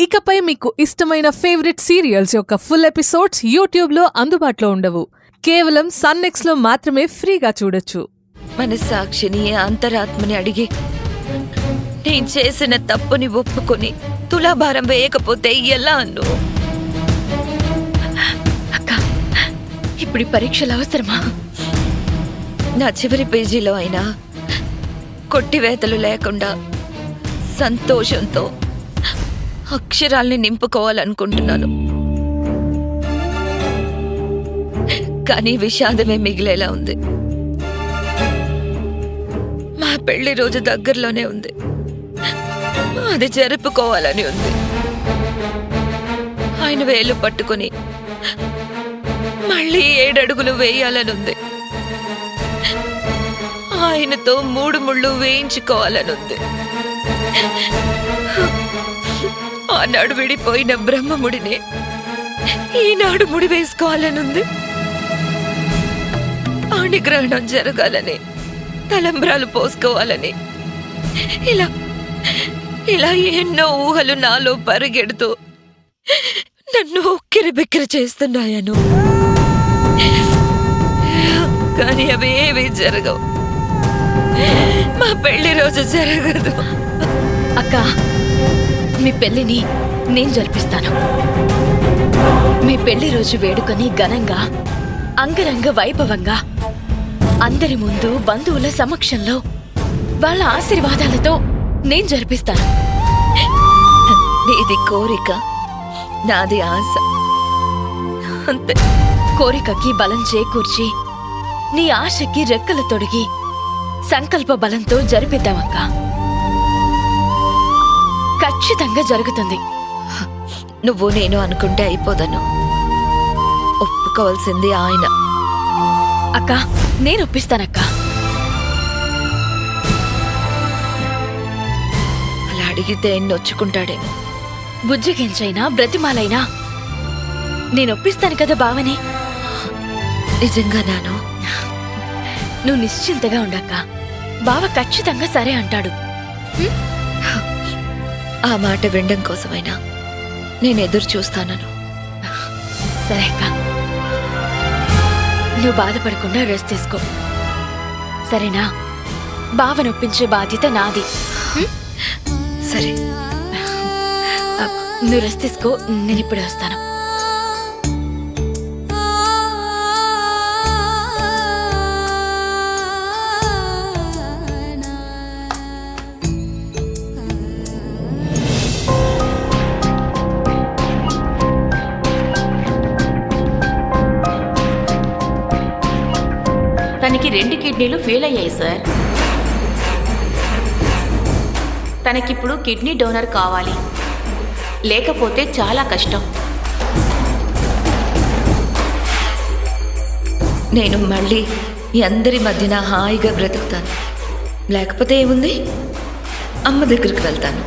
ఇకపై మీకు ఇష్టమైన ఫేవరెట్ సీరియల్స్ యొక్క ఫుల్ ఎపిసోడ్స్ యూట్యూబ్లో అందుబాటులో ఉండవు. కేవలం సన్నెక్స్లో మాత్రమే ఫ్రీగా చూడొచ్చు. మనస్సాక్షిని అంతరాత్మని అడిగి నేను చేసిన తప్పుని ఒప్పుకొని తులాభారం వేయకపోతే ఎలా అన్ను? అక్క, ఇప్పుడు పరీక్షలు అవసరమా? నా చివరి పేజీలో అయినా కొట్టివేతలు లేకుండా సంతోషంతో అక్షరాల్ని నింపుకోవాలనుకుంటున్నాను. కానీ విషాదమే మిగిలేలా ఉంది. మా పెళ్లి రోజు దగ్గరలోనే ఉంది. అది జరుపుకోవాలని ఉంది. ఆయన వేలు పట్టుకుని మళ్ళీ 7 అడుగులు వేయాలని ఉంది. ఆయనతో 3 ముళ్ళు వేయించుకోవాలని ఉంది. ఆనాడు విడిపోయిన బ్రహ్మముడిని ఈనాడు ముడి వేసుకోవాలనుంది. పాణిగ్రహణం జరగాలని, తలంబ్రాలు పోసుకోవాలని, ఇలా ఇలా ఎన్నో ఊహలు నాలో పరిగెడుతూ నన్ను ఉక్కిరి బిక్కిరి చేస్తున్నాయను. కానీ అవి ఏవి జరగవు. మా పెళ్లి రోజు జరగదు. అక్క, మీ పెళ్లిని నేను జరిపిస్తాను. మీ పెళ్లి రోజు వేడుకని ఘనంగా, అంగరంగ వైభవంగా, అందరి ముందు బంధువుల సమక్షంలో వాళ్ళ ఆశీర్వాదాలతో నేను జరిపిస్తాను. నీది కోరిక, నాది ఆశ. అంతే. కోరికకి బలం చేకూర్చి నీ ఆశకి రెక్కలు తొడిగి సంకల్ప బలంతో జరిపిద్దామక్క. ఖచ్చితంగా జరుగుతుంది. నువ్వు నేను అనుకుంటే అయిపోదను. ఒప్పుకోవాల్సింది ఆయన. అక్క, నేను ఒప్పిస్తానక్క. అలా అడిగితే నొచ్చుకుంటాడేమో. బుజ్జగించైనా బ్రతిమాలైనా నేను ఒప్పిస్తాను కదా బావని. నిజంగా నాను? నువ్వు నిశ్చింతగా ఉండక్క. బావ ఖచ్చితంగా సరే అంటాడు. ఆ మాట వినడం కోసమైనా నేను ఎదురు చూస్తానను. సరే అక్క, నువ్వు బాధపడకుండా రెస్ట్ తీసుకో, సరేనా? బావ నొప్పించే బాధ్యత నాది. సరే, నువ్వు రెస్ట్ తీసుకో, నేను ఇప్పుడే వస్తాను. తనకి 2 కిడ్నీలు ఫెయిల్ అయ్యాయి సార్. తనకిప్పుడు కిడ్నీ డోనర్ కావాలి, లేకపోతే చాలా కష్టం. నేను మళ్ళీ ఈ అందరి మధ్యన హాయిగా బ్రతుకుతాను. లేకపోతే ఏముంది, అమ్మ దగ్గరికి వెళ్తాను.